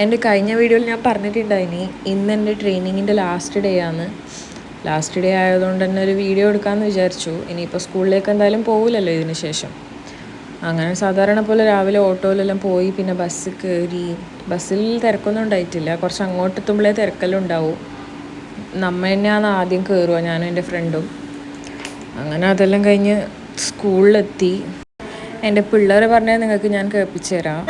എൻ്റെ കഴിഞ്ഞ വീഡിയോയിൽ ഞാൻ പറഞ്ഞിട്ടുണ്ടായിനി ഇന്ന് എൻ്റെ ട്രെയിനിങ്ങിൻ്റെ ലാസ്റ്റ് ഡേ ആണ്. ലാസ്റ്റ് ഡേ ആയതുകൊണ്ട് തന്നെ ഒരു വീഡിയോ എടുക്കാമെന്ന് വിചാരിച്ചു. ഇനിയിപ്പോൾ സ്കൂളിലേക്ക് എന്തായാലും പോകില്ലല്ലോ ഇതിന് ശേഷം. അങ്ങനെ സാധാരണ പോലെ രാവിലെ ഓട്ടോയിലെല്ലാം പോയി, പിന്നെ ബസ് കയറി. ബസ്സിൽ തിരക്കൊന്നും ഉണ്ടായിട്ടില്ല. കുറച്ച് അങ്ങോട്ടെത്തുമ്പോഴേ തിരക്കെല്ലാം ഉണ്ടാവും. നമ്മ തന്നെയാണ് ആദ്യം കയറുക, ഞാനും എൻ്റെ ഫ്രണ്ടും. അങ്ങനെ അതെല്ലാം കഴിഞ്ഞ് സ്കൂളിലെത്തി. എൻ്റെ പിള്ളേരെ പറഞ്ഞാൽ നിങ്ങൾക്ക് ഞാൻ കേൾപ്പിച്ചു തരാം.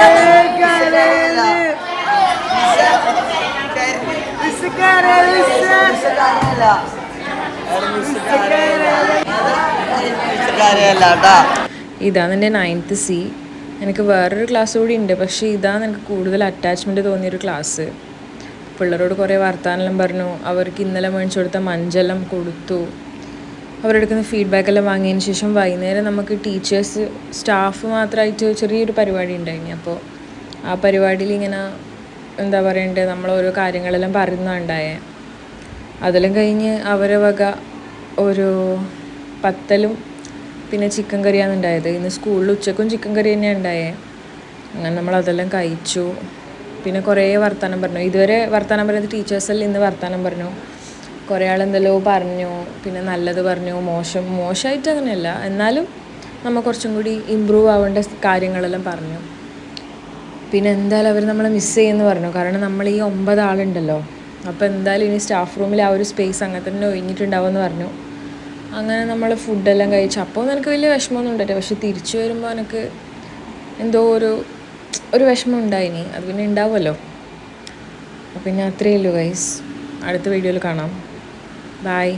ഇതാണ് എൻ്റെ 9th C. എനിക്ക് വേറൊരു ക്ലാസ് കൂടി ഉണ്ട്, പക്ഷേ ഇതാണ് എനിക്ക് കൂടുതൽ അറ്റാച്ച്മെൻറ്റ് തോന്നിയൊരു ക്ലാസ്. പിള്ളേരോട് കുറേ വർത്താനെല്ലാം പറഞ്ഞു. അവർക്ക് ഇന്നലെ മേടിച്ചു കൊടുത്ത മഞ്ചെല്ലാം കൊടുത്തു. അവരെടുക്കുന്ന ഫീഡ്ബാക്കെല്ലാം വാങ്ങിയതിന് ശേഷം വൈകുന്നേരം നമുക്ക് ടീച്ചേഴ്സ് സ്റ്റാഫ് മാത്രമായിട്ട് ചെറിയൊരു പരിപാടി ഉണ്ടായിരുന്നു. അപ്പോൾ ആ പരിപാടിയിൽ ഇങ്ങനെ എന്താ പറയണ്ടേ, നമ്മളോരോ കാര്യങ്ങളെല്ലാം പറയുന്നുണ്ടായേ. അതെല്ലാം കഴിഞ്ഞ് അവരെ വക ഒരു പത്തലും പിന്നെ ചിക്കൻ കറിയാണ് ഉണ്ടായത്. ഇന്ന് സ്കൂളിൽ ഉച്ചക്കും ചിക്കൻ കറി തന്നെയാണ് ഉണ്ടായേ. അങ്ങനെ നമ്മളതെല്ലാം കഴിച്ചു. പിന്നെ കുറേ വർത്തമാനം പറഞ്ഞു. ഇതുവരെ വർത്തമാനം പറയുന്നത് ടീച്ചേഴ്സെല്ലാം ഇന്ന് വർത്തമാനം പറഞ്ഞു. കുറേ ആളെന്തെല്ലോ പറഞ്ഞു, പിന്നെ നല്ലത് പറഞ്ഞു, മോശമായിട്ട് അങ്ങനെയല്ല, എന്നാലും നമ്മൾ കുറച്ചും കൂടി ഇമ്പ്രൂവ് ആവേണ്ട കാര്യങ്ങളെല്ലാം പറഞ്ഞു. പിന്നെ എന്തായാലും അവർ നമ്മളെ മിസ്സ് ചെയ്യുമെന്ന് പറഞ്ഞു. കാരണം നമ്മൾ ഈ 9 ആളുണ്ടല്ലോ, അപ്പോൾ എന്തായാലും ഇനി സ്റ്റാഫ് റൂമിൽ ആ ഒരു സ്പേസ് അങ്ങനെ തന്നെ ഒഴിഞ്ഞിട്ടുണ്ടാവുമെന്ന് പറഞ്ഞു. അങ്ങനെ നമ്മൾ ഫുഡെല്ലാം കഴിച്ചു. അപ്പോൾ എനിക്ക് വലിയ വിഷമമൊന്നും ഉണ്ടായിട്ടില്ല, പക്ഷെ തിരിച്ചു വരുമ്പോൾ എനിക്ക് എന്തോ ഒരു വിഷമം ഉണ്ടായിനി. അത് പിന്നെ ഉണ്ടാവുമല്ലോ. പിന്നെ അത്രയേ ഉള്ളൂ ഗൈസ്. അടുത്ത വീഡിയോയിൽ കാണാം. ബായ്.